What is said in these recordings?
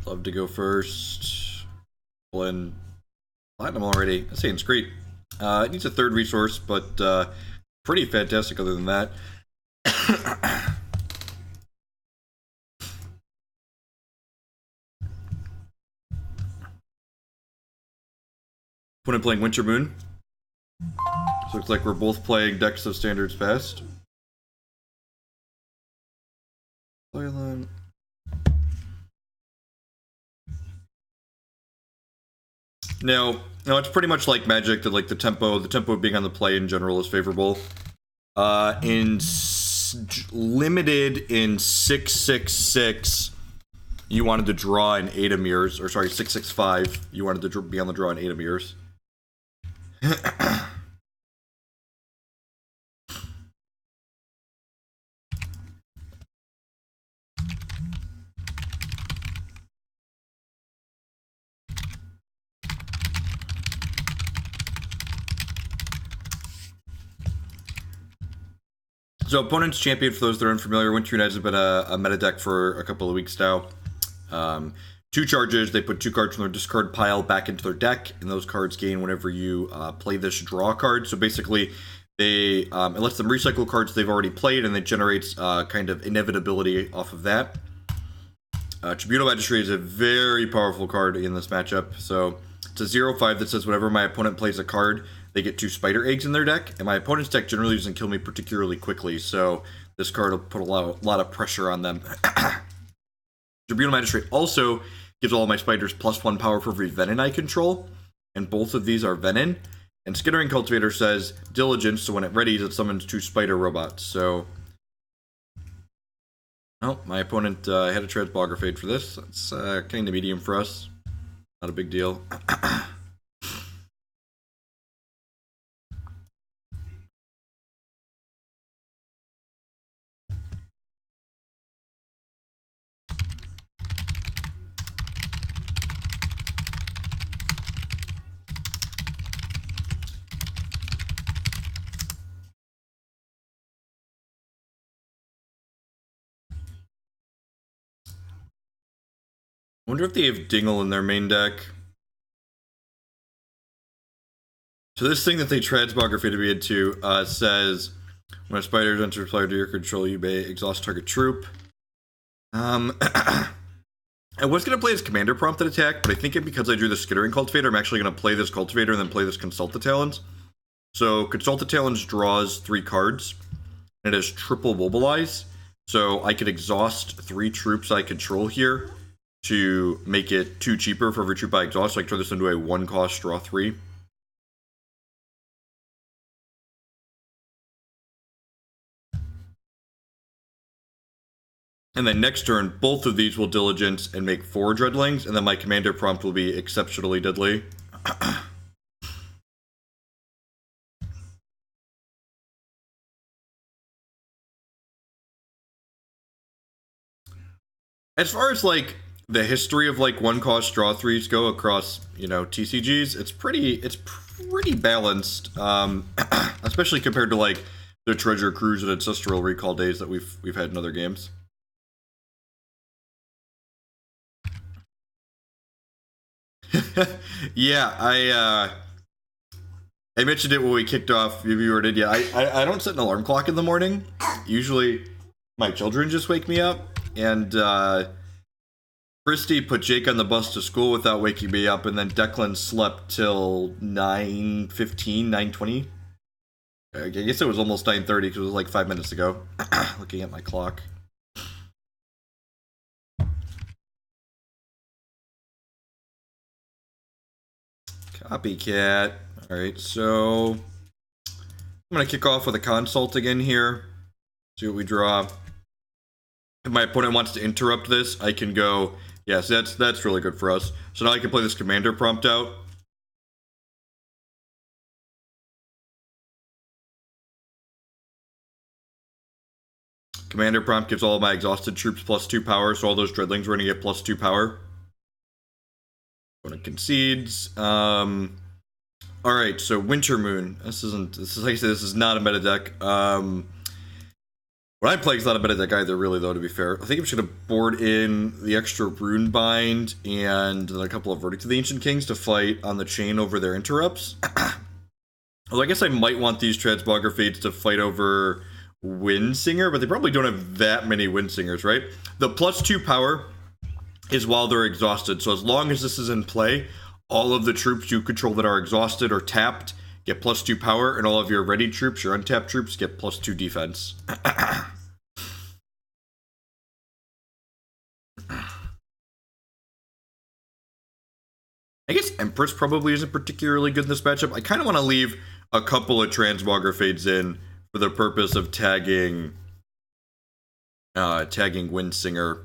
Love to go first. Pull in Platinum already. Assassin's Creed. It needs a third resource, but pretty fantastic other than that. Opponent playing Winter Moon. So looks like we're both playing decks of standards fast. Talon. Now, it's pretty much like Magic that like the tempo being on the play in general is favorable. Limited in 666, you wanted to draw an 8 of mirrors, or sorry, 665, you wanted to be on the draw an 8 of mirrors. So opponent's champion, for those that are unfamiliar, Winter United has been a meta deck for a couple of weeks now. 2 charges, they put 2 cards from their discard pile back into their deck, and those cards gain whenever you play this draw card. So basically, it lets them recycle cards they've already played, and it generates kind of inevitability off of that. Tribunal Magistrate is a very powerful card in this matchup. So it's a 0/5 that says whenever my opponent plays a card, they get 2 spider eggs in their deck, and my opponent's deck generally doesn't kill me particularly quickly, so this card will put a lot of pressure on them. Tribunal Magistrate also gives all of my spiders +1 power for every venom I control, and both of these are venom. And Skittering Cultivator says Diligence, so when it readies, it summons 2 spider robots. So, oh, my opponent had a Transmogrifade for this. That's kind of medium for us. Not a big deal. I wonder if they have Dingle in their main deck. So this thing that they Transmogrifade me into says, when a spider enters player to your control, you may exhaust target troop. I was going to play this Commander Prompted attack, but I think because I drew the Skittering Cultivator, I'm actually going to play this Cultivator and then play this Consult the Talons. So Consult the Talons draws 3 cards, and it has triple Mobilize. So I could exhaust 3 troops I control here to make it 2 cheaper for every troop I exhaust, so I can turn this into a 1-cost draw 3. And then next turn, both of these will Diligence and make 4 Dreadlings, and then my Commander Prompt will be exceptionally deadly. As far as, like, the history of, like, 1-cost draw 3s go across, you know, TCGs, it's pretty balanced, especially compared to, like, the Treasure Cruise and Ancestral Recall days that we've had in other games. Yeah, I mentioned it when we kicked off. Maybe you did. Yeah, I don't set an alarm clock in the morning. Usually, my children just wake me up, and Christy put Jake on the bus to school without waking me up, and then Declan slept till 9:15, 9:20. I guess it was almost 9:30 because it was like 5 minutes ago. Looking at my clock. Copycat. Alright, so I'm going to kick off with a Consult again here. See what we draw. If my opponent wants to interrupt this, I can go, yes, that's really good for us. So now I can play this Commander Prompt out. Commander Prompt gives all of my exhausted troops +2 power, so all those Dreadlings are going to get +2 power. Opponent concedes. Alright, so Winter Moon. This is like I said, this is not a meta deck. What I'm playing is not a meta deck either, really, though, to be fair. I think I'm just going to board in the extra Runebind and then a couple of Verdict of the Ancient Kings to fight on the chain over their interrupts. Although I guess I might want these Transmogrifades to fight over Windsinger, but they probably don't have that many Windsingers, right? The +2 power is while they're exhausted, so as long as this is in play, all of the troops you control that are exhausted or tapped get +2 power, and all of your ready troops, your untapped troops, get +2 defense. I guess Empress probably isn't particularly good in this matchup. I kind of want to leave a couple of Transmogrifades in for the purpose of tagging Windsinger.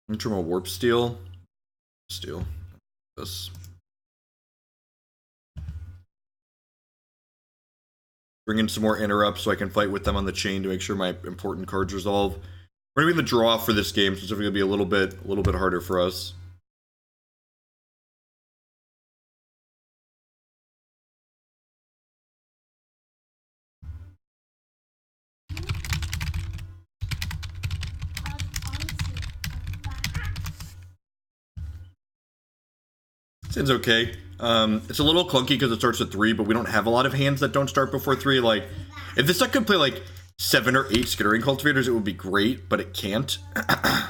Internal Warpsteel. Steel. This. Bring in some more interrupts so I can fight with them on the chain to make sure my important cards resolve. We're gonna be in the draw for this game, so it's definitely gonna be a little bit harder for us. Seems okay. It's a little clunky because it starts at 3, but we don't have a lot of hands that don't start before 3. Like, if this deck could play like 7 or 8 Skittering Cultivators, it would be great, but it can't. I'm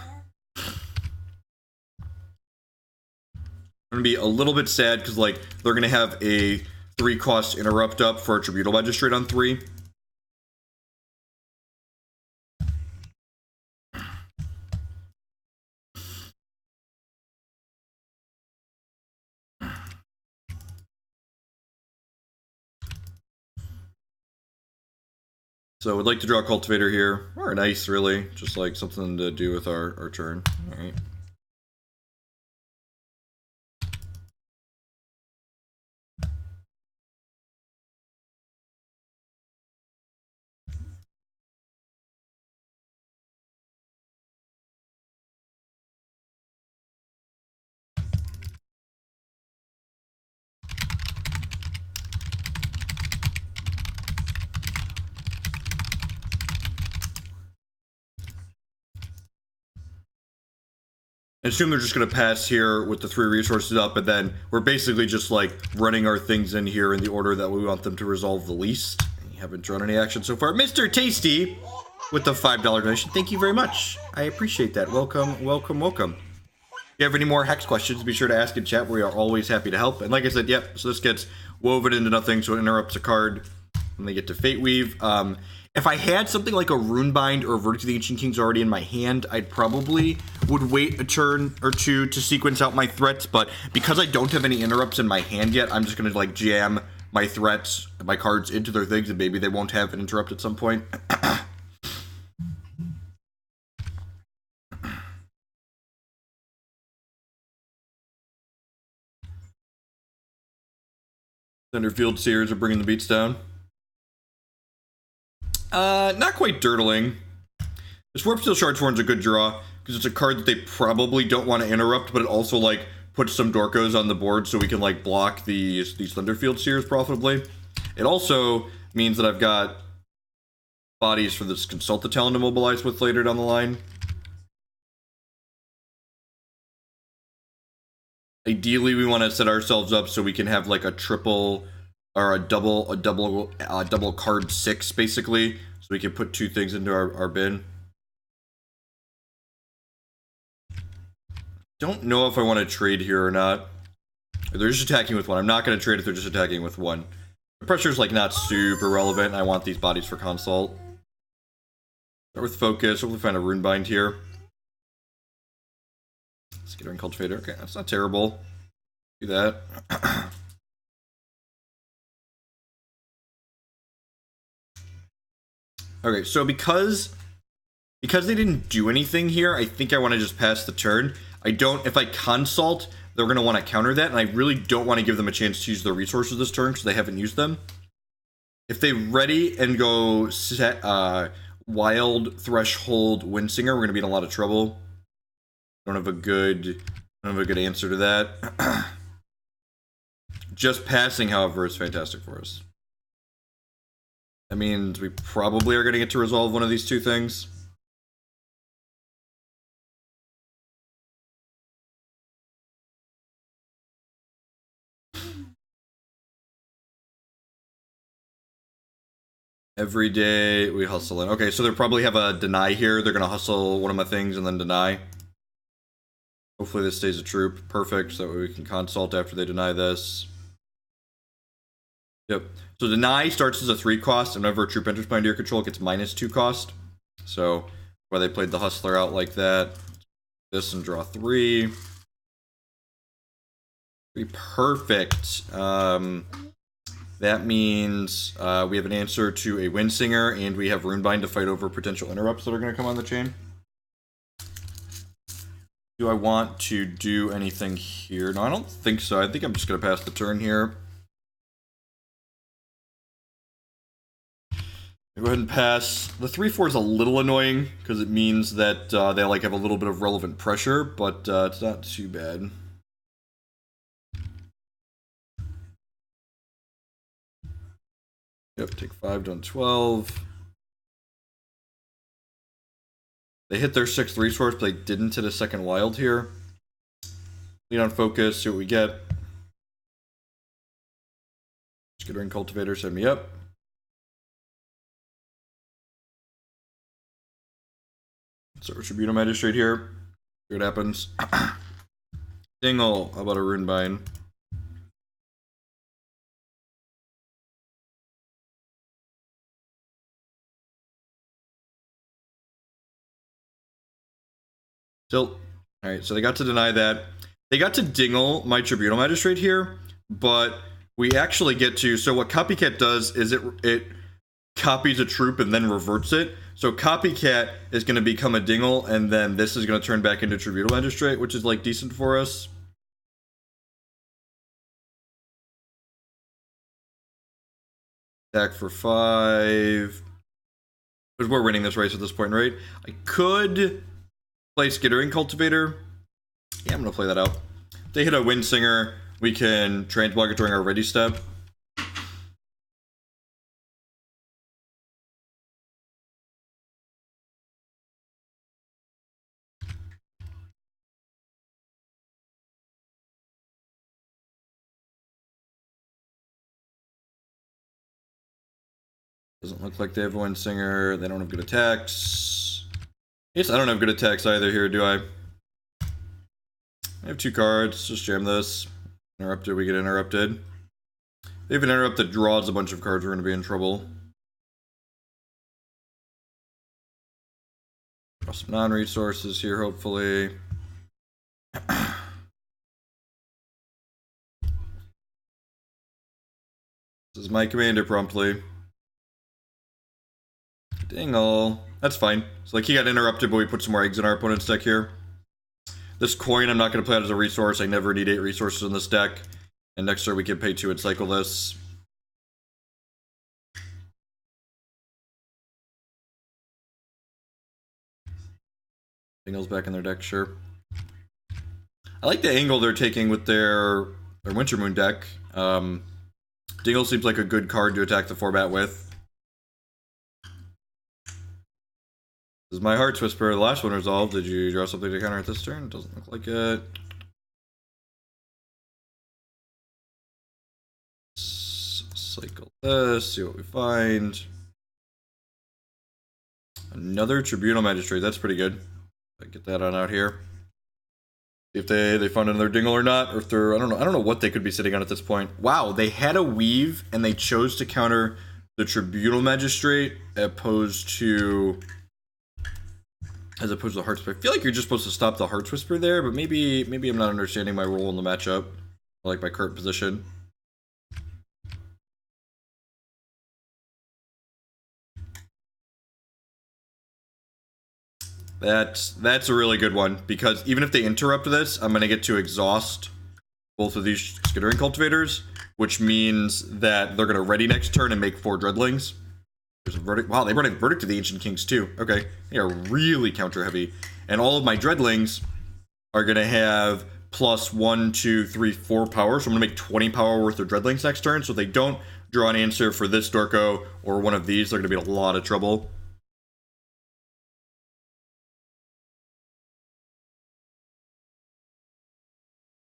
gonna be a little bit sad because like they're gonna have a 3-cost interrupt up for a Tribunal Magistrate on 3. So we'd like to draw a Cultivator here, or an Ice, really. Just like something to do with our turn. Alright. I assume they're just going to pass here with the 3 resources up, and then we're basically just like running our things in here in the order that we want them to resolve the least. You haven't drawn any action so far. Mr. Tasty with the $5 donation. Thank you very much. I appreciate that. Welcome, welcome, welcome. If you have any more Hex questions, be sure to ask in chat. We are always happy to help. And like I said, yep, so this gets woven into nothing, so it interrupts a card when they get to Fate Weave. If I had something like a Runebind or a Verdict of the Ancient Kings already in my hand, I probably would wait a turn or two to sequence out my threats, but because I don't have any interrupts in my hand yet, I'm just going to like jam my threats, my cards into their things, and maybe they won't have an interrupt at some point. Thunderfield Seers are bringing the beats down. Not quite dirtling. This Warpsteel Shardsworn's a good draw, because it's a card that they probably don't want to interrupt, but it also, like, puts some Dorkos on the board so we can, like, block these Thunderfield Seers profitably. It also means that I've got bodies for this Consult the Talon to mobilize with later down the line. Ideally, we want to set ourselves up so we can have, like, a triple or a double card 6, basically, so we can put 2 things into our bin. Don't know if I want to trade here or not. They're just attacking with 1. I'm not going to trade if they're just attacking with 1. The pressure's like not super relevant. I want these bodies for Consult. Start with Focus. Hopefully find a Runebind here. Skittering Cultivator. Okay, that's not terrible. Do that. Okay, so because they didn't do anything here, I think I want to just pass the turn. If I Consult, they're going to want to counter that, and I really don't want to give them a chance to use their resources this turn, because they haven't used them. If they ready and go set, Wild, Threshold, Windsinger, we're going to be in a lot of trouble. Don't have a good answer to that. Just passing, however, is fantastic for us. That means we probably are going to get to resolve one of these two things. Every day we hustle in. Okay, so they probably have a deny here. They're going to hustle one of my things and then deny. Hopefully this stays a troop. Perfect, so that way we can consult after they deny this. Yep. So deny starts as a 3 cost, and whenever a troop enters under your control, it gets -2 cost. So why they played the hustler out like that. This and draw 3. Perfect. That means we have an answer to a Windsinger, and we have Runebind to fight over potential interrupts that are going to come on the chain. Do I want to do anything here? No, I don't think so. I think I'm just going to pass the turn here. Go ahead and pass. The 3/4 is a little annoying because it means that they like have a little bit of relevant pressure, but it's not too bad. Yep, take 5, done 12. They hit their 6th resource, but they didn't hit a second wild here. Lean on focus, see what we get. Skittering Cultivator, set me up. So Tribunal Magistrate here. See what happens. Dingle, how about a Runebind? Still. Alright, so they got to deny that. They got to dingle my Tribunal Magistrate here, but we actually get to... So what Copycat does is it copies a troop and then reverts it. So Copycat is going to become a dingle, and then this is going to turn back into Tribunal Magistrate, which is, like, decent for us. Attack for 5. Because we're winning this race at this point, right? I could play Skittering Cultivator. Yeah, I'm going to play that out. If they hit a Windsinger, we can Transmogrifade during our ready step. Doesn't look like they have a Windsinger. They don't have good attacks. Yes, I don't have good attacks either here, do I? I have 2 cards. Just jam this. Interrupted, we get interrupted. They have an interrupt that draws a bunch of cards. We're going to be in trouble. Draw some non-resources here, hopefully. This is my Commander promptly. Dingle. That's fine. So, like, he got interrupted, but we put some more eggs in our opponent's deck here. This coin, I'm not going to play out as a resource. I never need 8 resources in this deck. And next turn, we can pay 2 and cycle this. Dingle's back in their deck, sure. I like the angle they're taking with their Winter Moon deck. Dingle seems like a good card to attack the 4-bat with. This is my Heart's Whisper. The last one resolved. Did you draw something to counter at this turn? Doesn't look like it. Cycle this, see what we find. Another Tribunal Magistrate. That's pretty good. Get that on out here. See if they found another dingle or not, or if they're I don't know what they could be sitting on at this point. Wow, they had a weave and they chose to counter the Tribunal Magistrate as opposed to the Heart's Whisper. I feel like you're just supposed to stop the Heart's Whisper there, but maybe I'm not understanding my role in the matchup, or like my current position. That's a really good one, because even if they interrupt this, I'm going to get to exhaust both of these Skittering Cultivators, which means that they're going to ready next turn and make 4 Dreadlings. There's a Verdict. Wow, they brought a Verdict to the Ancient Kings too. Okay, they are really counter heavy. And all of my Dreadlings are going to have plus 1, 2, 3, 4 power. So I'm gonna make 20 power worth of Dreadlings next turn. So if they don't draw an answer for this Dorko or one of these, they're gonna be in a lot of trouble.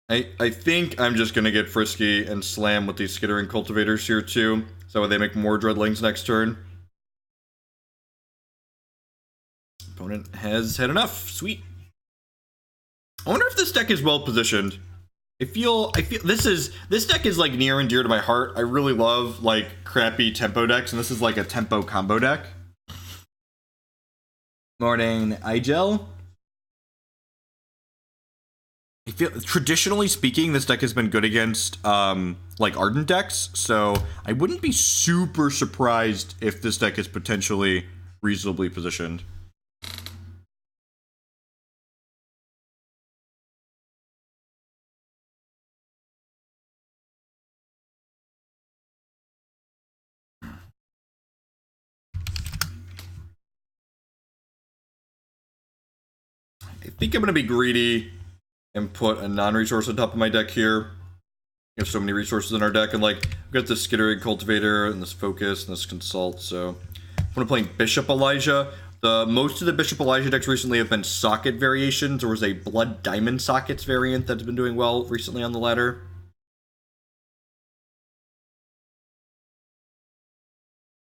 I think I'm just gonna get frisky and slam with these Skittering Cultivators here too. So they make more Dreadlings next turn. Opponent has had enough. Sweet. I wonder if this deck is well positioned. I feel this deck is like near and dear to my heart. I really love like crappy tempo decks, and this is like a tempo combo deck. Morning, Igel. I feel, traditionally speaking, this deck has been good against like Ardent decks, so I wouldn't be super surprised if this deck is potentially reasonably positioned. I think I'm going to be greedy and put a non-resource on top of my deck here. We have so many resources in our deck, and like, we've got this Skittering Cultivator and this Focus and this Consult, so I'm going to play Bishop Elijah. Most of the Bishop Elijah decks recently have been socket variations. There was a Blood Diamond Sockets variant that's been doing well recently on the ladder.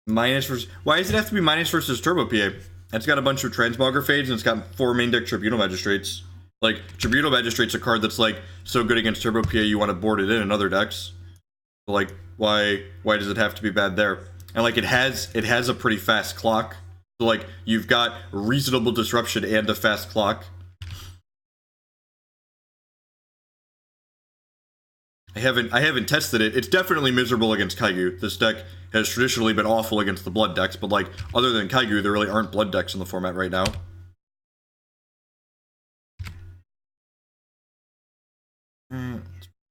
Minus versus... Why does it have to be minus versus Turbo PA? It's got a bunch of Transmogrifades, and it's got 4 main deck Tribunal Magistrates. Like, Tribunal Magistrate's a card that's, like, so good against Turbo PA you want to board it in other decks. So, like, why does it have to be bad there? And, like, it has a pretty fast clock. So, like, you've got reasonable disruption and a fast clock. I haven't tested it. It's definitely miserable against Kaigu. This deck has traditionally been awful against the blood decks, but like other than Kaigu, there really aren't blood decks in the format right now.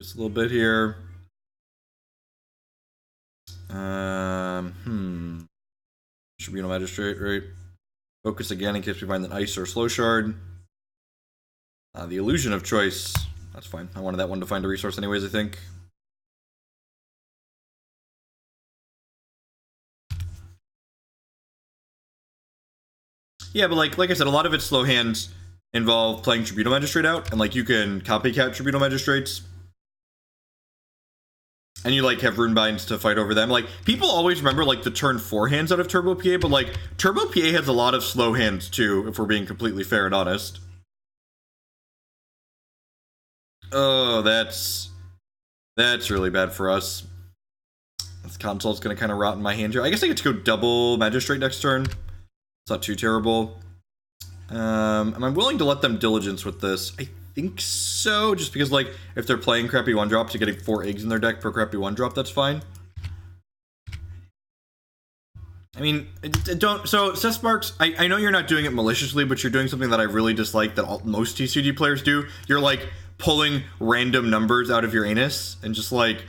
Just a little bit here. Tribunal Magistrate, right? Focus again in case we find an Ice or Slow Shard. The Illusion of Choice. That's fine. I wanted that one to find a resource anyways, I think. Yeah, but like I said, a lot of its slow hands involve playing Tribunal Magistrate out, and like you can Copycat Tribunal Magistrates. And you like have Runebinds to fight over them. Like, people always remember like the turn 4 hands out of Turbo PA, but like Turbo PA has a lot of slow hands too, if we're being completely fair and honest. Oh, that's really bad for us. This Consult's gonna kind of rot in my hand here. I guess I get to go double Magistrate next turn. It's not too terrible. Am I willing to let them Diligence with this? I think so, just because, like, if they're playing crappy 1-drops and getting 4 eggs in their deck per crappy 1-drop, that's fine. I mean, so, Sesparks, I know you're not doing it maliciously, but you're doing something that I really dislike that most TCG players do. You're, like, pulling random numbers out of your anus, and just, like,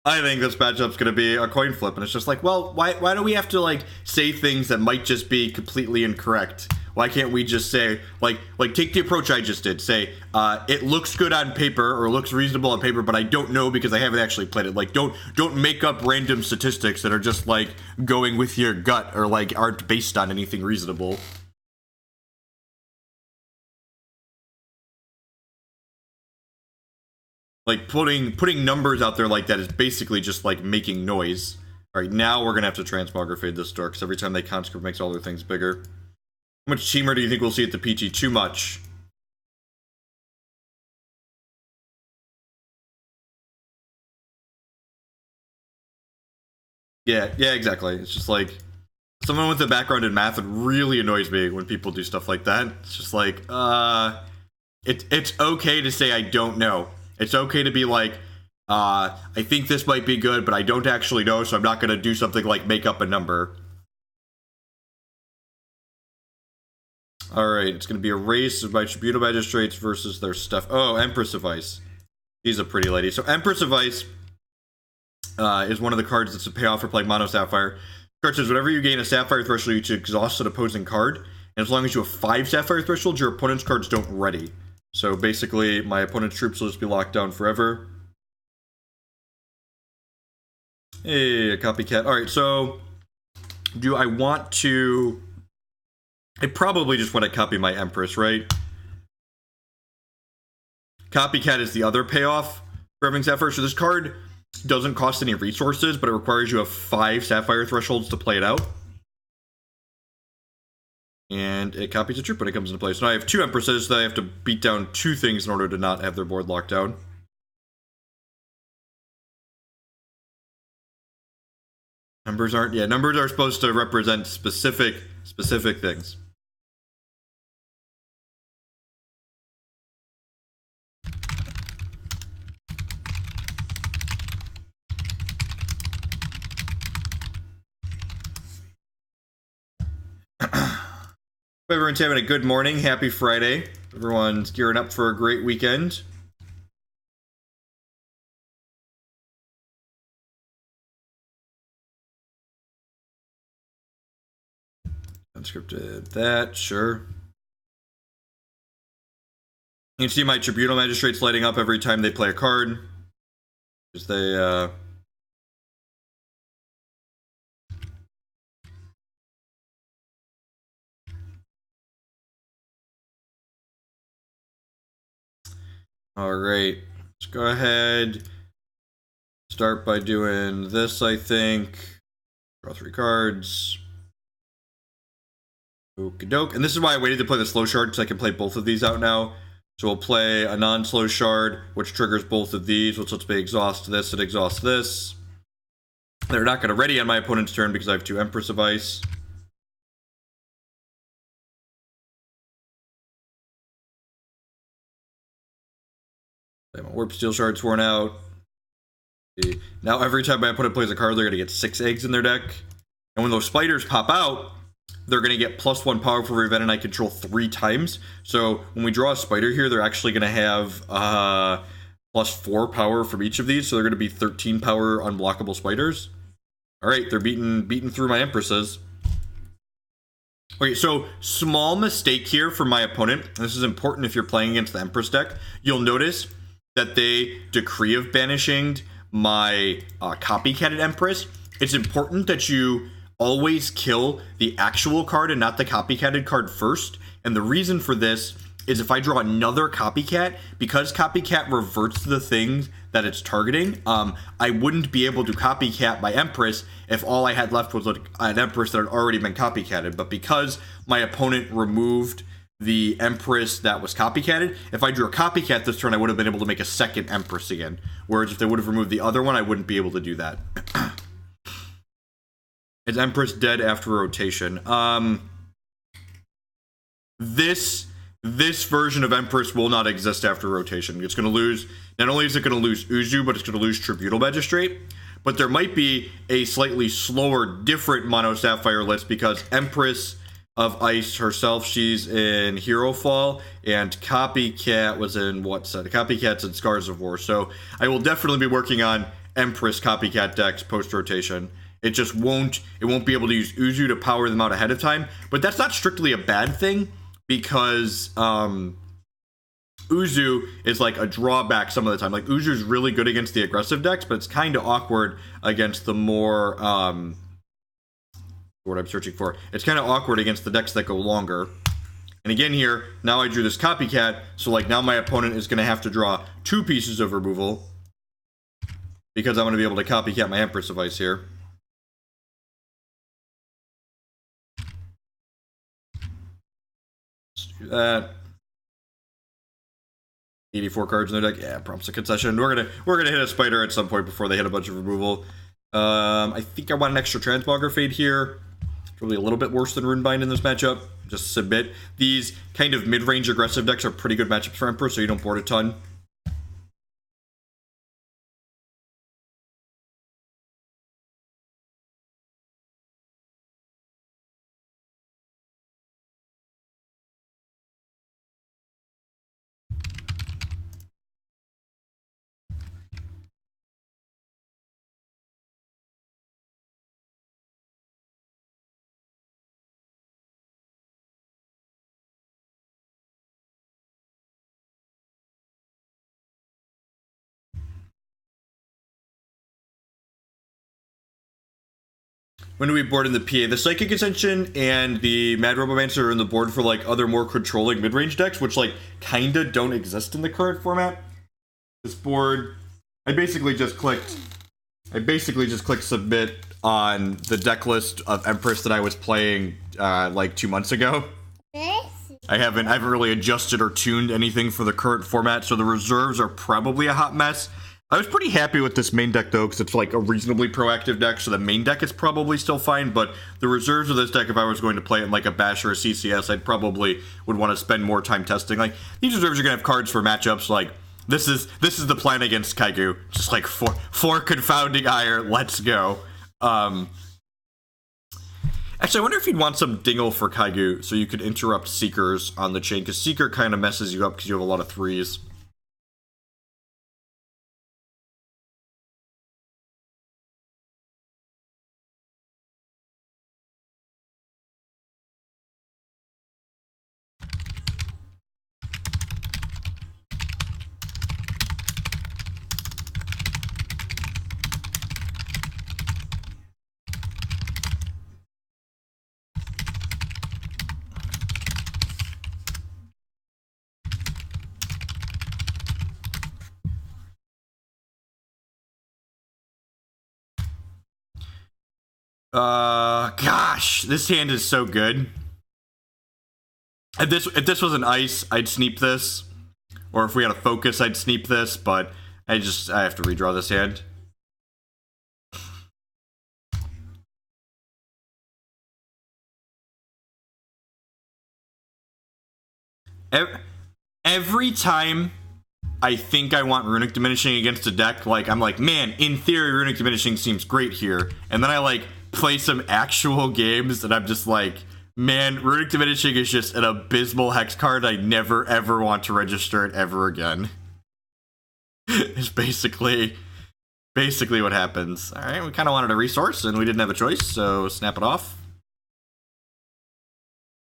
I think this matchup's gonna be a coin flip, and it's just like, well, why do we have to, like, say things that might just be completely incorrect? Why can't we just say, like take the approach I just did, say, it looks good on paper, or looks reasonable on paper, but I don't know because I haven't actually played it. Like, don't make up random statistics that are just, like, going with your gut, or, like, aren't based on anything reasonable. Like, putting numbers out there like that is basically just, like, making noise. Alright, now we're gonna have to Transmogrifade this door, because every time they conscript makes all their things bigger. How much Teamer do you think we'll see at the PT? Too much. Yeah, exactly. It's just like, someone with a background in math, it really annoys me when people do stuff like that. It's just like, it's okay to say I don't know. It's okay to be like, I think this might be good, but I don't actually know, so I'm not going to do something like make up a number. Alright, it's going to be a race by Tribunal Magistrates versus their stuff. Oh, Empress of Ice. She's a pretty lady. So Empress of Ice is one of the cards that's a payoff for playing Mono Sapphire. The card says, whenever you gain a Sapphire Threshold, you to exhaust an opposing card. And as long as you have 5 Sapphire Thresholds, your opponent's cards don't ready. So basically, my opponent's troops will just be locked down forever. Hey, a copycat. Alright, so do I want to... I probably just want to copy my Empress, right? Copycat is the other payoff for having Sapphire. So this card doesn't cost any resources, but it requires you have 5 Sapphire thresholds to play it out. And it copies a troop when it comes into play. So now I have 2 Empresses, so I have to beat down 2 things in order to not have their board locked down. Numbers aren't... Yeah, numbers are supposed to represent specific things. Everyone's having a good morning. Happy Friday. Everyone's gearing up for a great weekend. Unscripted that, sure. You can see my Tribunal Magistrates lighting up every time they play a card. Because they, Alright. Let's go ahead. Start by doing this, I think. Draw 3 cards. Okie doke. And this is why I waited to play the slow shard, because I can play both of these out now. So we'll play a non-slow shard, which triggers both of these, which lets me exhaust this and exhaust this. They're not going to ready on my opponent's turn because I have 2 Empress of Ice. My Warpsteel Shardsworn out. Now every time my opponent plays a card, they're going to get 6 eggs in their deck. And when those spiders pop out, they're going to get +1 power for every event, and I control 3 times. So when we draw a spider here, they're actually going to have +4 power from each of these. So they're going to be 13 power unblockable spiders. Alright, they're beaten through my Empresses. Okay, so small mistake here for my opponent. This is important if you're playing against the Empress deck. You'll notice that they Decree of Banishing my copycatted Empress. It's important that you always kill the actual card and not the copycatted card first. And the reason for this is if I draw another copycat, because copycat reverts to the things that it's targeting, I wouldn't be able to copycat my Empress if all I had left was an Empress that had already been copycatted. But because my opponent removed the Empress that was copycatted, if I drew a copycat this turn, I would have been able to make a second Empress again. Whereas if they would have removed the other one, I wouldn't be able to do that. Is Empress dead after rotation? This version of Empress will not exist after rotation. It's going to lose, not only is it going to lose Uzzu, but it's going to lose Tribunal Magistrate. But there might be a slightly slower, different Mono Sapphire list because Empress of Ice herself, she's in Hero Fall, and Copycat was in what set? Copycat's in Scars of War. So I will definitely be working on Empress Copycat decks post-rotation. It just won't be able to use Uzzu to power them out ahead of time. But that's not strictly a bad thing, because Uzzu is like a drawback some of the time. Like, Uzzu is really good against the aggressive decks, but it's kind of awkward against the more, what I'm searching for. It's kind of awkward against the decks that go longer. And again here, now I drew this copycat, so like now my opponent is going to have to draw 2 pieces of removal because I'm going to be able to copycat my Empress of Ice here. Let's do that. 84 cards in their deck. Yeah, Prompts a concession. We're gonna hit a spider at some point before they hit a bunch of removal. I think I want an extra Transmogrifade here. Probably a little bit worse than Runebind in this matchup. Just submit. These kind of mid-range aggressive decks are pretty good matchups for Emperor, so you don't board a ton. when do we board in the PA? The Psychic Ascension and the Mad Robomancer are in the board for like other more controlling mid-range decks, which like kinda don't exist in the current format. This board, I basically just clicked submit on the deck list of Empress that I was playing like 2 months ago. I haven't really adjusted or tuned anything for the current format, so the reserves are probably a hot mess. I was pretty happy with this main deck though, because it's like a reasonably proactive deck, so the main deck is probably still fine, but the reserves of this deck, if I was going to play it in like a Bash or a CCS, I'd probably would want to spend more time testing. Like, these reserves are going to have cards for matchups like, this is the plan against Kaigu. Just like four Confounding Ire, let's go. Actually, I wonder if you'd want some Dingle for Kaigu, so you could interrupt Seekers on the chain, because Seeker kind of messes you up because you have a lot of 3s. Gosh, this hand is so good. If this was an ice, I'd sneep this. Or if we had a focus, I'd sneep this, but I have to redraw this hand. Every time I think I want Runic Diminishing against a deck, like, I'm like, man, in theory, Runic Diminishing seems great here. And then I, like, play some actual games, and I'm just like, man, Runic Diminishing is just an abysmal hex card. I never, ever want to register it ever again. It's basically what happens. Alright, we kind of wanted a resource, and we didn't have a choice, so snap it off.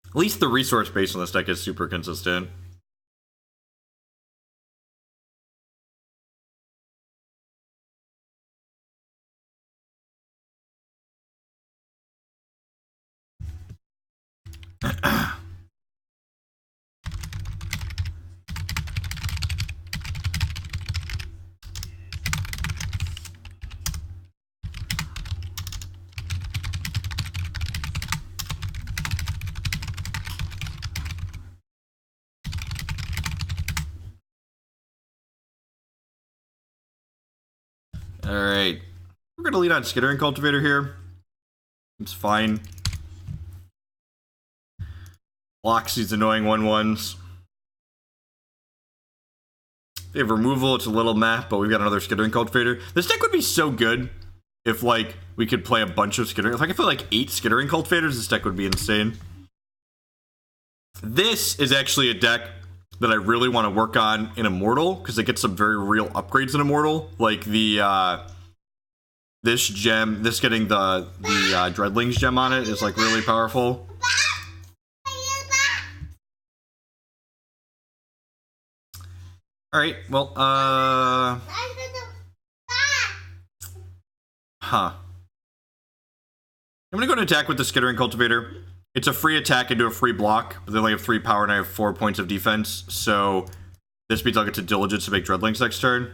At least the resource base on this deck is super consistent. Alright. We're going to lead on Skittering Cultivator here. It's fine. Blocks these annoying 1/1s. They have removal, it's a little meh, but we've got another Skittering Cultivator. This deck would be so good if, like, we could play a bunch of Skittering. If I could play, like, 8 Skittering Cultivators, this deck would be insane. This is actually a deck that I really want to work on in Immortal, because it gets some very real upgrades in Immortal. Like the, this gem, getting the Dreadlings gem on it is, like, really powerful. Alright, well, I'm gonna go to attack with the Skittering Cultivator. It's a free attack into a free block, but they only have 3 power and I have 4 points of defense, so this means I'll get to Diligence to make Dreadlings next turn.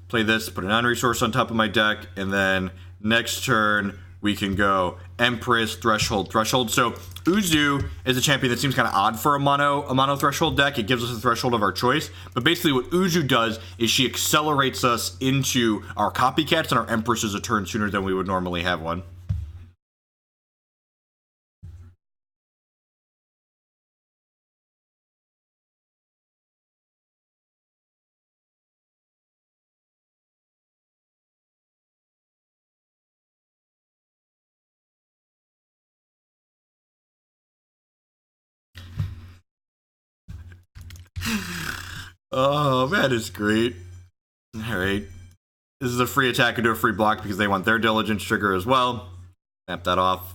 Play this, put a non-resource on top of my deck, and then next turn we can go Empress, Threshold. So Uzzu is a champion that seems kind of odd for a mono Threshold deck. It gives us a threshold of our choice. But basically what Uzzu does is she accelerates us into our Copycats and our Empresses a turn sooner than we would normally have one. Oh, that is great. Alright. This is a free attack into a free block because they want their Diligence trigger as well. Snap that off.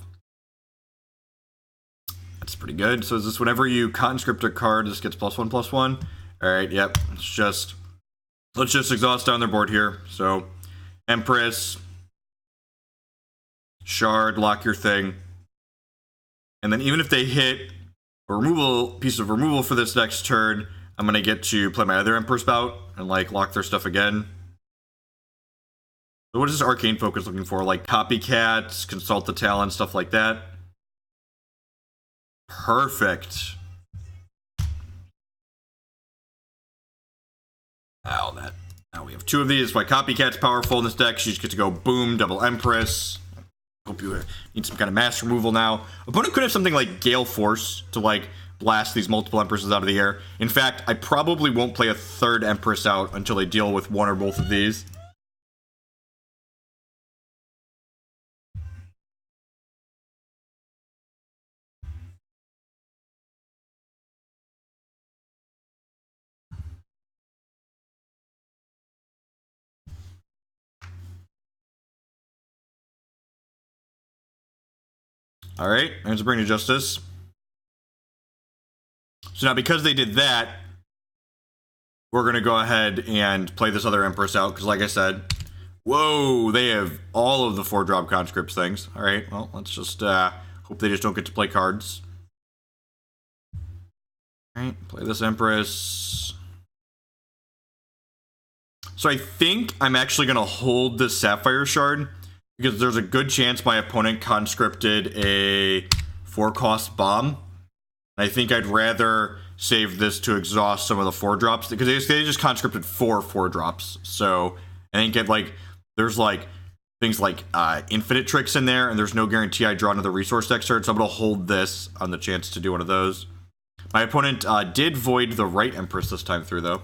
That's pretty good. So is this whenever you conscript a card, this gets +1/+1? Alright, yep. It's just let's just exhaust down their board here. So, Empress, Shard, lock your thing. And then even if they hit a removal, piece of removal for this next turn, I'm going to get to play my other Empress bout and, like, lock their stuff again. So what is this Arcane Focus looking for? Like, Copycat, Consult the Talon, stuff like that. Perfect. Ow, that. Now we have two of these. My Copycat's powerful in this deck. She just gets to go boom, double Empress. Hope you need some kind of mass removal now. Opponent could have something like Gale Force to, like, blast these multiple Empresses out of the air. In fact, I probably won't play a third Empress out until they deal with one or both of these. Alright, there's a Bring to Justice. So now because they did that, we're going to go ahead and play this other Empress out, because like I said, whoa, they have all of the 4-drop conscripts things. Alright, well, let's just hope they just don't get to play cards. Alright, play this Empress. So I think I'm actually going to hold this Sapphire Shard, because there's a good chance my opponent conscripted a 4-cost bomb. I think I'd rather save this to exhaust some of the 4-drops, because they just conscripted 4 4-drops. So I think there's like things like infinite tricks in there, and there's no guarantee I draw another resource deck turn, so I'm going to hold this on the chance to do one of those. My opponent did void the right Empress this time through, though.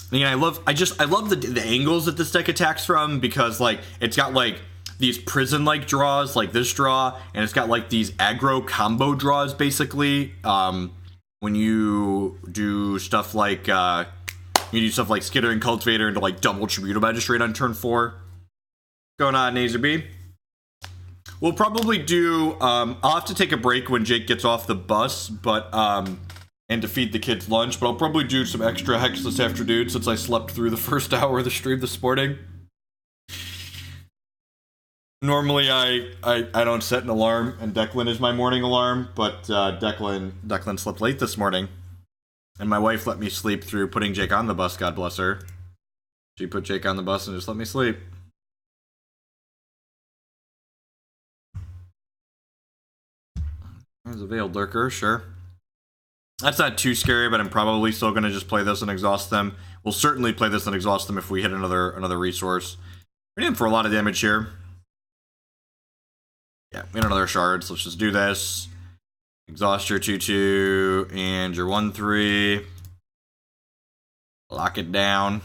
Again, I love the angles that this deck attacks from, because like it's got like these prison-like draws, like this draw, and it's got like these aggro combo draws basically. When you do stuff like Skittering Cultivator into like double Tribunal Magistrate on turn 4. Going on, Nazer B. We'll probably do. I'll have to take a break when Jake gets off the bus, but and to feed the kids lunch, but I'll probably do some extra Hex this afternoon since I slept through the first hour of the stream this morning. Normally I don't set an alarm, and Declan is my morning alarm, but Declan slept late this morning, and my wife let me sleep through putting Jake on the bus, God bless her. She put Jake on the bus and just let me sleep. There's a Veiled Lurker, sure. That's not too scary, but I'm probably still going to just play this and exhaust them. We'll certainly play this and exhaust them if we hit another resource. We're in for a lot of damage here. Yeah, we had another shard, so let's just do this. Exhaust your 2/2 and your 1/3. Lock it down.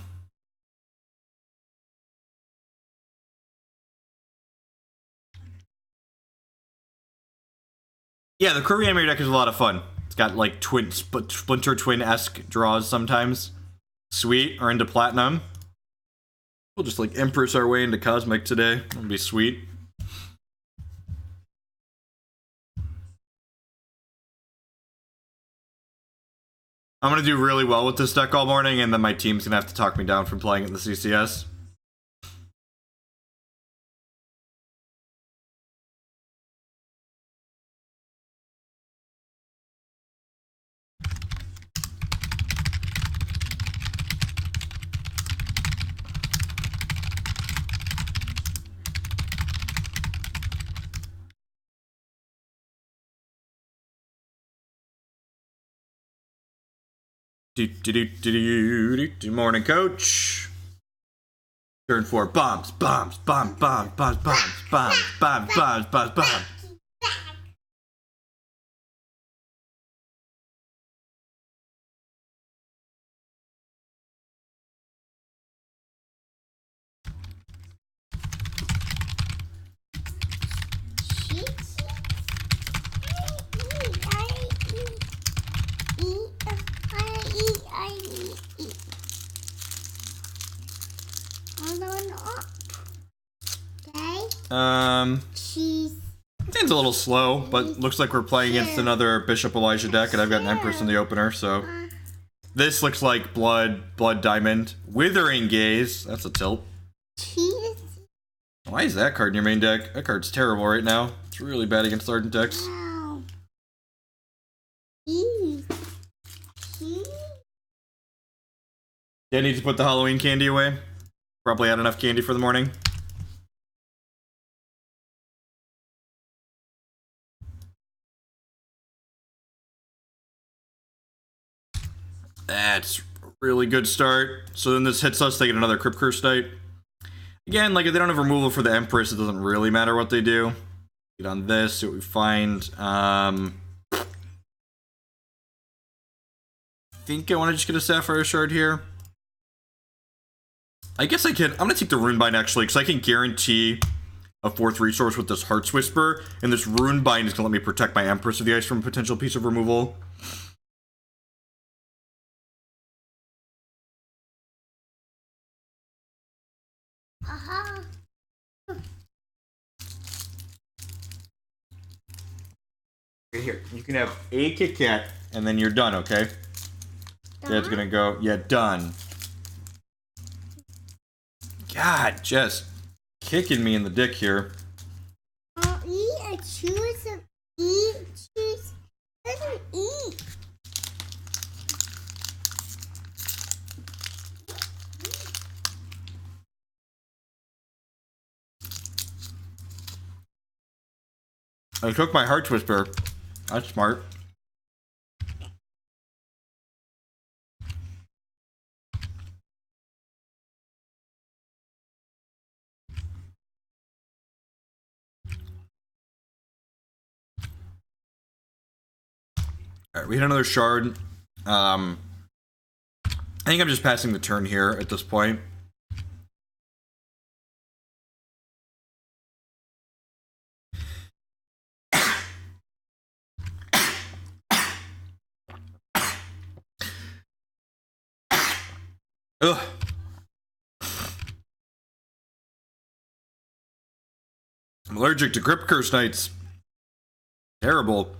Yeah, the Korean deck is a lot of fun. It's got like Splinter Twin-esque draws sometimes. Sweet, or into Platinum. We'll just like Empress our way into Cosmic today. That'll be sweet. I'm gonna do really well with this deck all morning, and then my team's gonna have to talk me down from playing it in the CCS. Morning, coach. Turn 4, bombs, bombs, bombs, bombs, bombs, bombs, bombs, bombs, bombs, bombs, bombs. Cheese. It's a little slow, but looks like we're playing against another Bishop Elijah deck, and I've got an Empress in the opener, so... This looks like Blood Diamond. Withering Gaze. That's a tilt. Cheese. Why is that card in your main deck? That card's terrible right now. It's really bad against Ardent decks. Wow. Cheese. Cheese. Yeah, I need to put the Halloween candy away. Probably had enough candy for the morning. That's a really good start. So then this hits us, they get another Crypt Curse Knight. Again, like if they don't have removal for the Empress, it doesn't really matter what they do. Get on this, see what we find. I think I want to just get a Sapphire Shard here. I guess I can. I'm going to take the Runebind actually, because I can guarantee a 4th resource with this Heart's Whisper, and this Runebind is going to let me protect my Empress of the Ice from a potential piece of removal. Right here, you can have a Kit Kat, and then you're done, okay? Dad's gonna go, yeah, done. God, just kicking me in the dick here. I'll eat a choose of eat choose. Doesn't eat. I took my Heart's Whisper. That's smart. Alright, we hit another shard. I think I'm just passing the turn here at this point. Ugh. I'm allergic to Crypt Curse Knights. Terrible.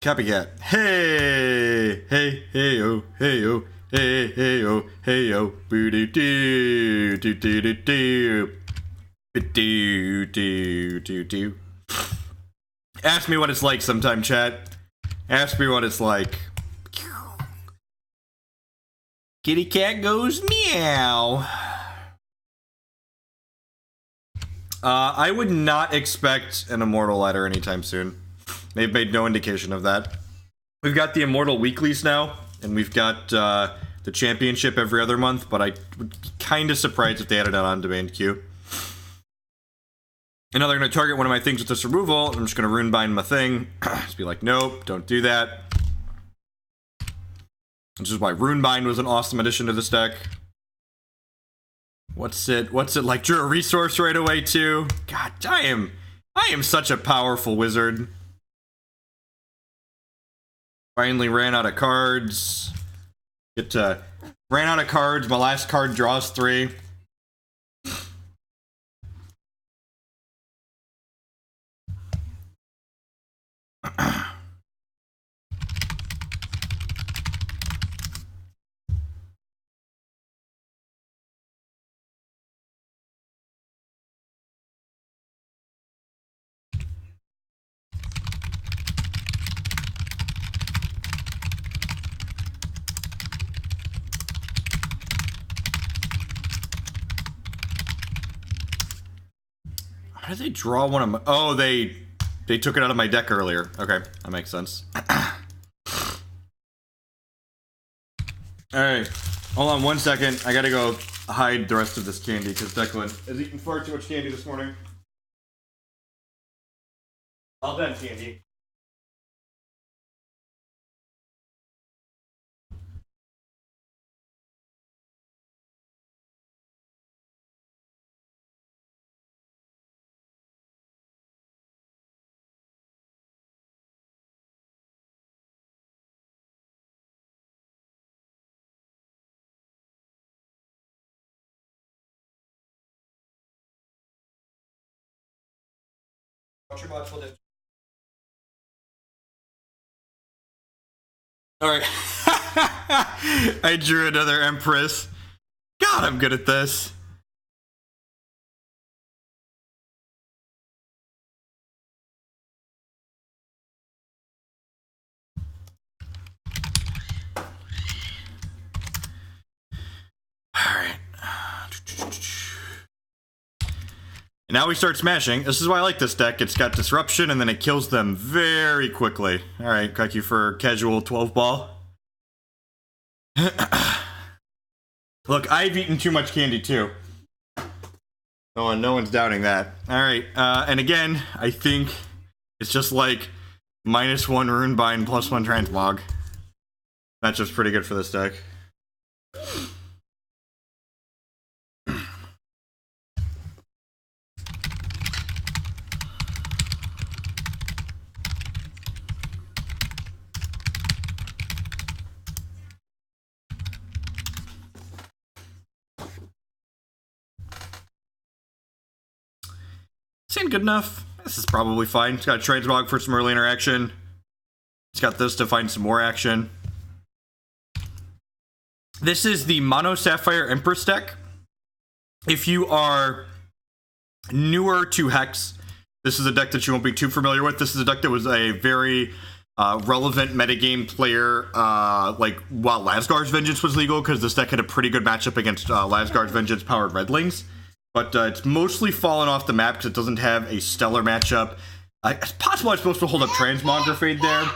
Copycat. Hey! Hey, hey, oh, hey, oh. Hey, hey, oh, hey, oh. Boo-doo-doo. Do-do-do-do. Do-do-do-do-do. Ask me what it's like sometime, chat. Ask me what it's like. Kitty cat goes meow. I would not expect an Immortal Ladder anytime soon. They've made no indication of that. We've got the Immortal Weeklies now, and we've got the Championship every other month, but I would be kind of surprised if they added an on-demand queue. And now they're going to target one of my things with this removal, and I'm just going to Runebind my thing. Just be like, nope, don't do that. Which is why Runebind was an awesome addition to this deck. What's it like? Drew a resource right away too? God, I am such a powerful wizard. Finally ran out of cards. Ran out of cards. My last card draws 3. How did they draw one of my... Oh, they took it out of my deck earlier. Okay, that makes sense. Alright, hold on 1 second. I gotta go hide the rest of this candy, because Declan has eaten far too much candy this morning. All done, candy. Alright. I drew another Empress. God, I'm good at this. Alright. And now we start smashing. This is why I like this deck. It's got disruption and then it kills them very quickly. Alright, thank you for casual 12 ball. Look, I've eaten too much candy too. No one's doubting that. Alright, and again, I think it's just like -1 Runebind, +1 Transmog. Matchup's pretty good for this deck. This ain't good enough. This is probably fine. It's got a Transmog for some early interaction. It's got this to find some more action. This is the Mono Sapphire Empress deck. If you are newer to Hex, this is a deck that you won't be too familiar with. This is a deck that was a very relevant metagame player, like while Lasgar's Vengeance was legal, because this deck had a pretty good matchup against Lasgar's Vengeance powered Redlings. But it's mostly fallen off the map because it doesn't have a stellar matchup. It's possible I'm supposed to hold up Transmogrifade there.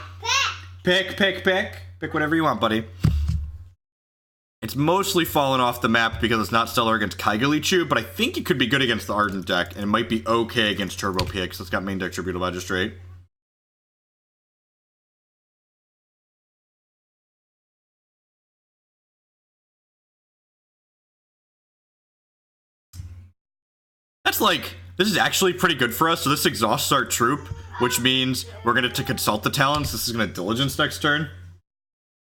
Pick whatever you want, buddy. It's mostly fallen off the map because it's not stellar against Kaigalichu, but I think it could be good against the Ardent deck, and it might be okay against Turbo P because it's got main deck Tribunal Magistrate. That's like, this is actually pretty good for us. So this exhausts our troop, which means we're going to Consult the Talons. This is going to Diligence next turn.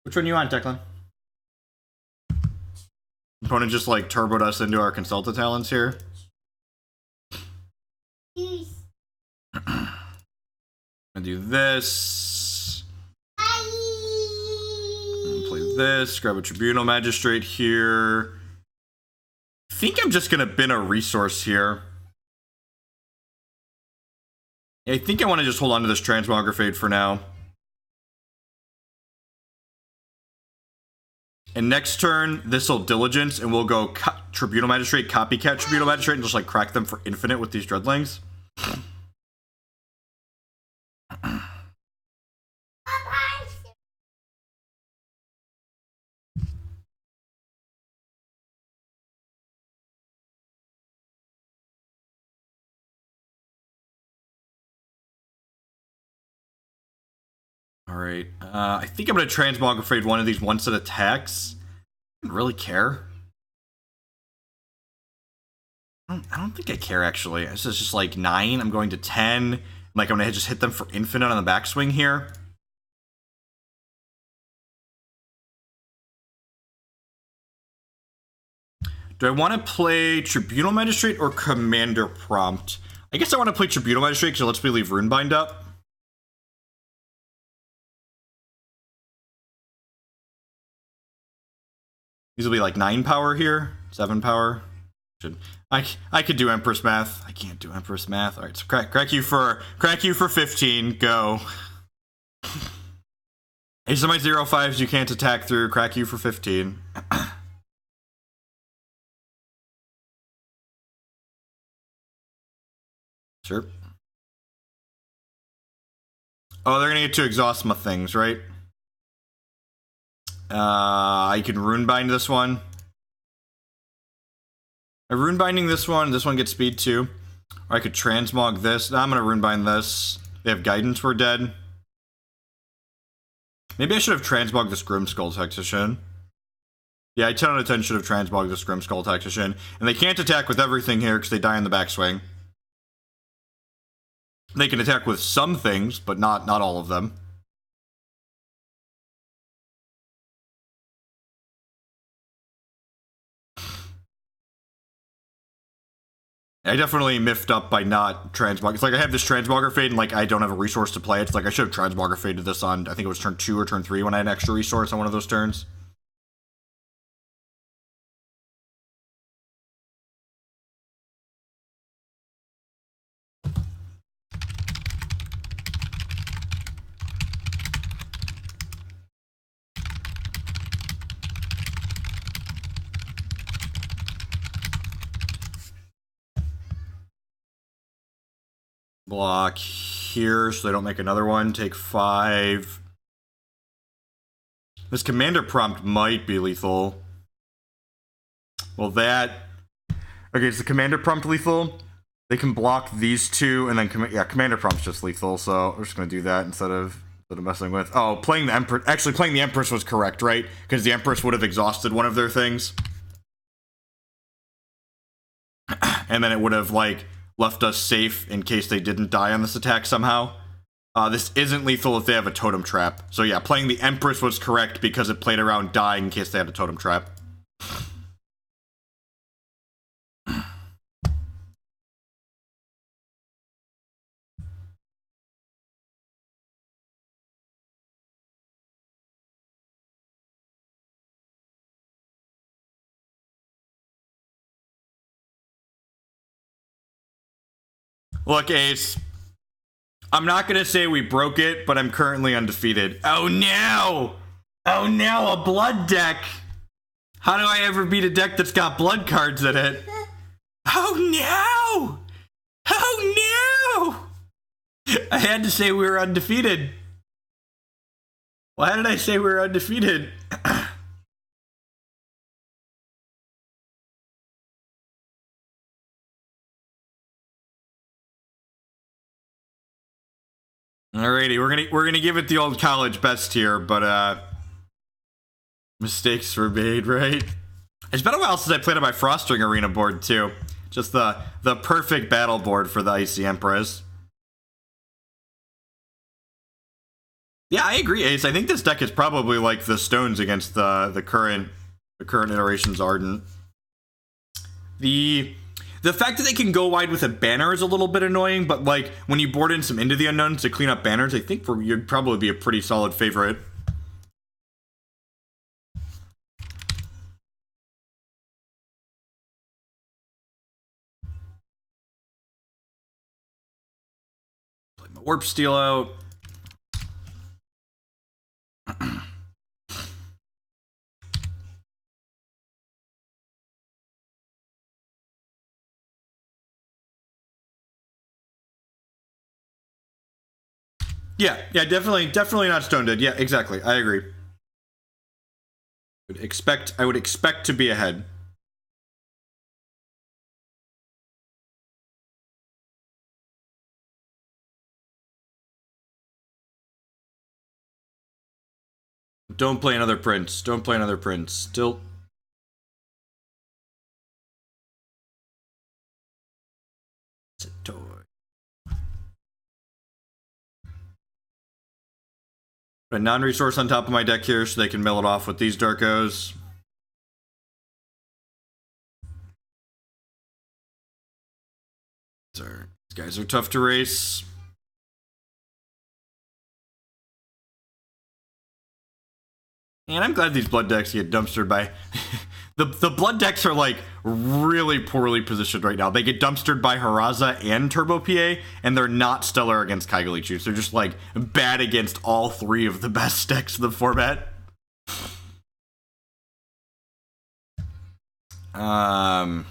Which one you on, Declan? Opponent just like turboed us into our Consult the Talons here. I'm going to do this. Play this. Grab a Tribunal Magistrate here. I think I'm just going to bin a resource here. I think I want to just hold on to this Transmogrifade for now. And next turn, this will Diligence, and we'll go Tribunal Magistrate, Copycat Tribunal Magistrate, and just like crack them for infinite with these Dreadlings. Alright, I think I'm going to Transmogrifade one of these once-set attacks. I don't really care. I don't think I care, actually. This is just like 9. I'm going to 10. Like, I'm going to just hit them for infinite on the backswing here. Do I want to play Tribunal Magistrate or Commander P.R.O.M.P.T? I guess I want to play Tribunal Magistrate because it lets me leave Runebind up. These will be like 9 power here, 7 power. I could do Empress math. I can't do Empress math. All right, so crack you for 15. Go. Ace of my 0/5s you can't attack through. Crack you for 15. Sure. Oh, they're gonna get to exhaust my things, right? I can Runebind this one. I'm Runebinding this one gets speed too. Or I could Transmog this. Now I'm gonna Runebind this. They have Guidance, we're dead. Maybe I should have Transmogged this Grimskull Tactician. Yeah, I 10 out of 10 should have Transmogged this Grimskull Tactician. And they can't attack with everything here because they die in the backswing. They can attack with some things, but not all of them. I definitely miffed up by not transmog. It's like I have this Transmogrifade and like I don't have a resource to play. It's like I should have Transmogrifaded this on, I think it was turn 2 or turn 3 when I had an extra resource on one of those turns. Block here so they don't make another one. Take 5. This Commander Prompt might be lethal. Well, that... Okay, is the Commander Prompt lethal? They can block these two, and then... yeah, Commander Prompt's just lethal, so we're just going to do that instead of messing with... Oh, playing the Empress... Actually, playing the Empress was correct, right? Because the Empress would have exhausted one of their things. And then it would have, like... left us safe in case they didn't die on this attack somehow. This isn't lethal if they have a totem trap. So yeah, playing the Empress was correct because it played around dying in case they had a totem trap. Look, Ace, I'm not going to say we broke it, but I'm currently undefeated. Oh no! Oh no, a blood deck! How do I ever beat a deck that's got blood cards in it? Oh no! Oh no! I had to say we were undefeated. Why did I say we were undefeated? Alrighty, we're gonna give it the old college best here, but mistakes were made, right? It's been a while since I played on my Frostring Arena board too. Just the perfect battle board for the Icy Empress. Yeah, I agree, Ace. I think this deck is probably like the Stones against the current iteration's Ardent. The fact that they can go wide with a banner is a little bit annoying, but like when you board in some Into the Unknowns to clean up banners, I think you'd probably be a pretty solid favorite. Play my Warpsteel out. Yeah, definitely not Stone Dead. Yeah, exactly. I agree. I would expect to be ahead. Don't play another Prince. Don't play another Prince. Still. It's a toy. A non-resource on top of my deck here so they can mill it off with these Darkos. These guys are tough to race. And I'm glad these blood decks get dumpstered by... the blood decks are like really poorly positioned right now. They get dumpstered by Haraza and Turbo PA, and they're not stellar against Kaigalichus. They're just like bad against all 3 of the best decks in the format. Rune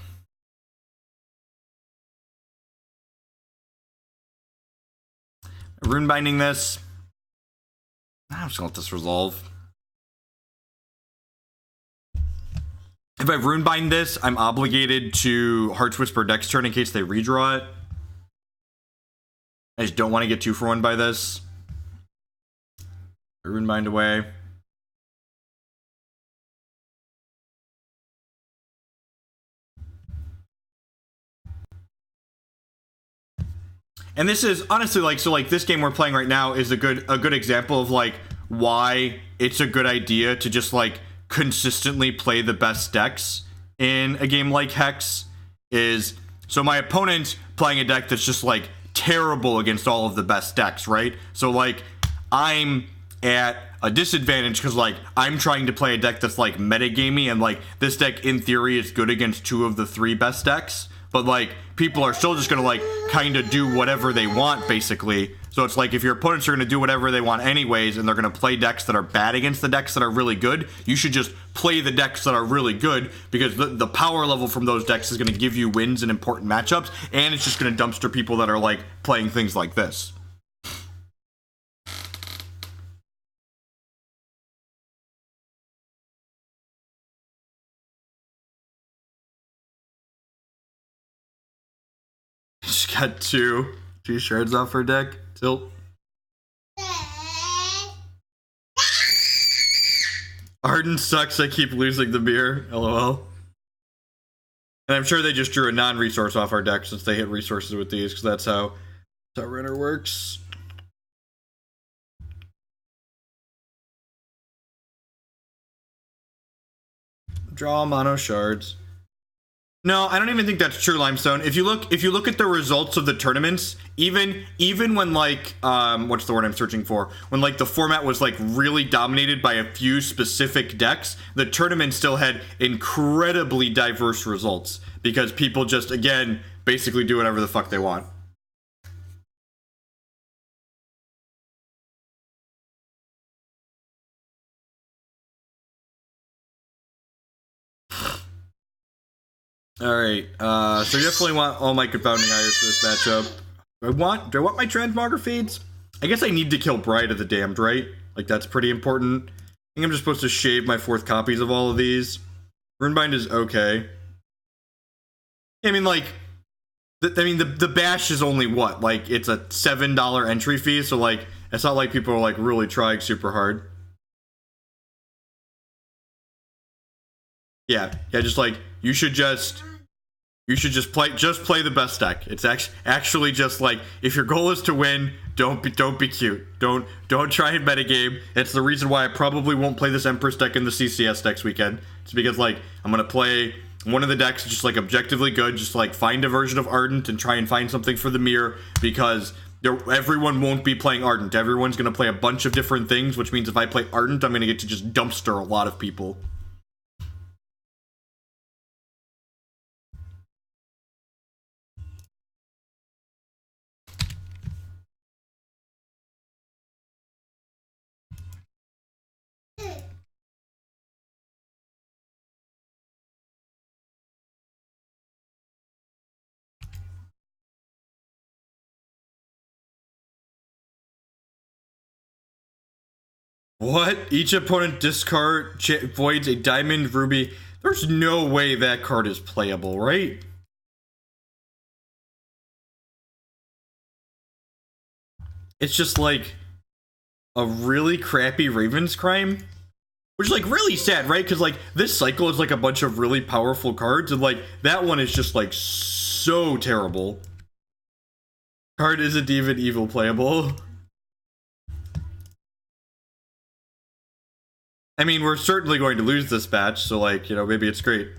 binding this. I'm just gonna let this resolve. If I Runebind this, I'm obligated to Heart's Whisper next turn in case they redraw it. I just don't want to get 2-for-1 by this. Runebind away. And this is honestly like, so like this game we're playing right now is a good example of like why it's a good idea to just like consistently play the best decks in a game like Hex. Is So my opponent's playing a deck that's just like terrible against all of the best decks, right? So like I'm at a disadvantage because like I'm trying to play a deck that's like metagamey, and like this deck in theory is good against 2 of the 3 best decks, but like people are still just gonna like kind of do whatever they want basically. So it's like if your opponents are gonna do whatever they want anyways, and they're gonna play decks that are bad against the decks that are really good, you should just play the decks that are really good, because the power level from those decks is gonna give you wins in important matchups, and it's just gonna dumpster people that are like playing things like this. She's got two shards off her deck. Tilt. Arden sucks, I keep losing the mirror. LOL. And I'm sure they just drew a non-resource off our deck since they hit resources with these, because that's how Renner works. Draw mono shards. No, I don't even think that's true, Limestone. If you look at the results of the tournaments, even when like what's the word I'm searching for? When like the format was like really dominated by a few specific decks, the tournament still had incredibly diverse results because people just again basically do whatever the fuck they want. All right, so you definitely want all my Confounding Ires for this matchup. Do I want my Transmogrifades? I guess I need to kill Bride of the Damned, right? Like, that's pretty important. I think I'm just supposed to shave my 4th copies of all of these. Runebind is okay. I mean, like, the bash is only what? Like, it's a $7 entry fee, so, like, it's not like people are, like, really trying super hard. Yeah, just, like, you should just play the best deck. It's actually just like, if your goal is to win, don't be cute. Don't try and metagame. It's the reason why I probably won't play this Empress deck in the CCS next weekend. It's because like I'm gonna play one of the decks just like objectively good, just like find a version of Ardent and try and find something for the mirror, because everyone won't be playing Ardent. Everyone's gonna play a bunch of different things, which means if I play Ardent, I'm gonna get to just dumpster a lot of people. What? Each opponent discard voids a diamond, ruby. There's no way that card is playable, right? It's just like a really crappy Raven's Crime, which is like really sad, right? Because like this cycle is like a bunch of really powerful cards, and like that one is just like so terrible. Card isn't even evil playable. I mean, we're certainly going to lose this match, so like, you know, maybe it's great.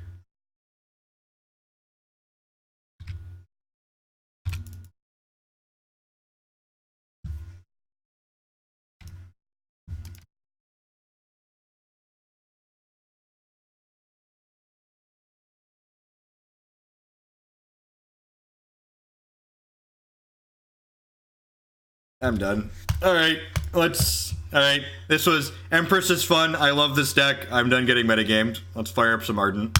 I'm done. Alright, alright. This was Empress is fun. I love this deck. I'm done getting metagamed. Let's fire up some Ardent.